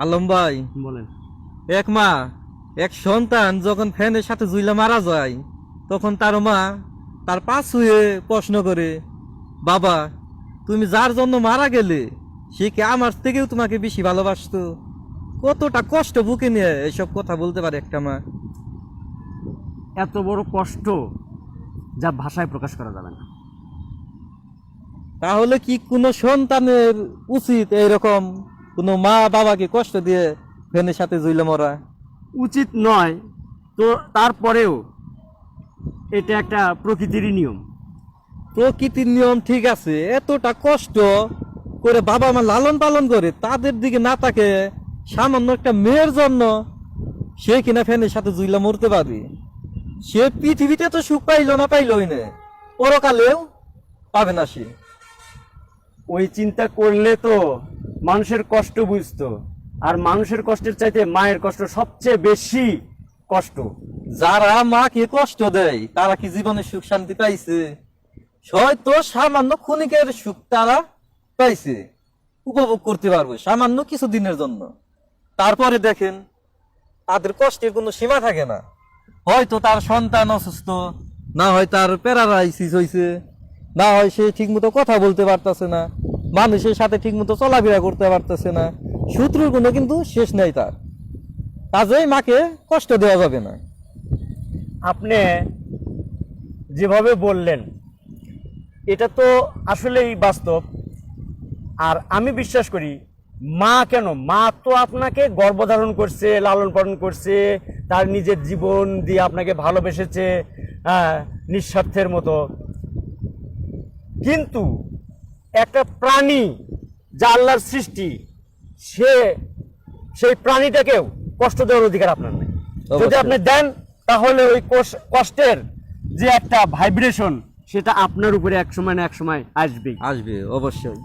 আলম ভাই, বলেন। এক মা এক সন্তান যখন ফ্যানের সাথে ঝুইলা মারা যায়, তখন তার মা তার পা ছুঁয়ে প্রশ্ন করে, বাবা তুমি যার জন্য মারা গেলে সে কি আমার থেকেও তোমাকে বেশি ভালোবাসতো? কতটা কষ্ট বুকে নিয়ে এসব কথা বলতে পারে একটা মা। এত বড় কষ্ট যা ভাষায় প্রকাশ করা যাবে না। তাহলে কি কোনো সন্তানের উচিত এইরকম কোনো মা বাবাকে কষ্ট দিয়ে ফ্যানের সাথে ঝুইলা মরা? উচিত নয় তো, তারপরেও এটা একটা প্রকৃতিরই নিয়ম। প্রকৃতির নিয়ম ঠিক আছে, এতটা কষ্ট করে বাবা মা লালন পালন করে তাদের দিকে না তাকে সামান্য একটা মেয়ের জন্য সে কিনা ফ্যানের সাথে জুইলা মরতে পারে? সে পৃথিবীতে তো সুখ পাইলো না পাইলই না, পরকালেও পাবে না সে। ওই চিন্তা করলে তো মানুষের কষ্ট বুঝতো, আর মানুষের কষ্টের চাইতে মায়ের কষ্ট সবচেয়ে বেশি কষ্ট। যারা মাকে কষ্ট দেয় তারা কি জীবনে সুখ শান্তি পাইছে? হয়তো সামান্য ক্ষণিকের সুখ তারা পাইছে, উপভোগ করতে পারবে সামান্য কিছু দিনের জন্য। তারপরে দেখেন তাদের কষ্টের কোনো সীমা থাকে না। হয়তো তার সন্তান অসুস্থ, না হয় তার প্যারালাইসিস হয়েছে, না হয় সে ঠিক মতো কথা বলতে পারতেছে না, মানুষের সাথে ঠিক মতো চলাফেরা করতে পারতেছে না। শত্রুর কোনো কিন্তু শেষ নেই তার। কাজেই মাকে কষ্ট দেওয়া যাবে না। আপনি যেভাবে বললেন এটা তো আসলেই বাস্তব। আর আমি বিশ্বাস করি, মা কেন, মা তো আপনাকে গর্ভধারণ করছে, লালন পালন করছে, তার নিজের জীবন দিয়ে আপনাকে ভালোবেসেছে, হ্যাঁ, নিঃস্বার্থের মতো। কিন্তু একটা প্রাণী যা আল্লাহর সৃষ্টি, সে সেই প্রাণীটাকেও কষ্ট দেওয়ার অধিকার আপনার নেই। যদি আপনি দেন তাহলে ওই কষ্টের যে একটা ভাইব্রেশন, সেটা আপনার উপরে এক সময় না এক সময় আসবেই। আসবে অবশ্যই।